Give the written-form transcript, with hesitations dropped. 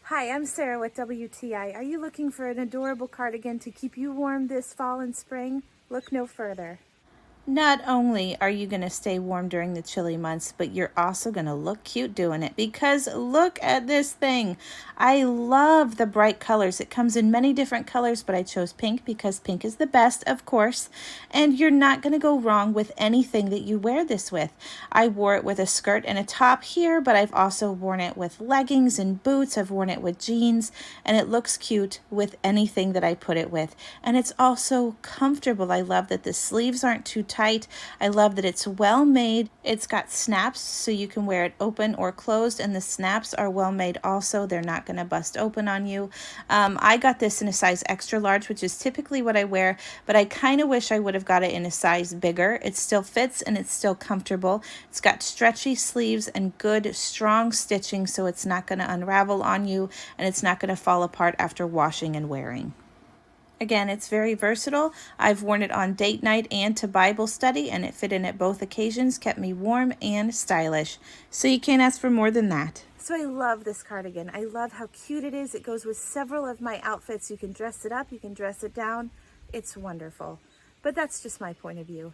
Hi, I'm Sarah with WTI. Are you looking for an adorable cardigan to keep you warm this fall and spring? Look no further. Not only are you going to stay warm during the chilly months, but you're also going to look cute doing it, because look at this thing. I love the bright colors. It comes in many different colors, but I chose pink because pink is the best, of course. And you're not going to go wrong with anything that you wear this with. I wore it with a skirt and a top here, but I've also worn it with leggings and boots. I've worn it with jeans, and it looks cute with anything that I put it with. And it's also comfortable. I love that the sleeves aren't too tight. I love that it's well made. It's got snaps so you can wear it open or closed, and the snaps are well made also. They're not going to bust open on you. I got this in a size extra large, which is typically what I wear, but I kind of wish I would have got it in a size bigger. It still fits and it's still comfortable. It's got stretchy sleeves and good strong stitching, so it's not going to unravel on you and it's not going to fall apart after washing and wearing. Again, it's very versatile. I've worn it on date night and to Bible study, and it fit in at both occasions, kept me warm and stylish. So you can't ask for more than that. So I love this cardigan. I love how cute it is. It goes with several of my outfits. You can dress it up, you can dress it down. It's wonderful. But that's just my point of view.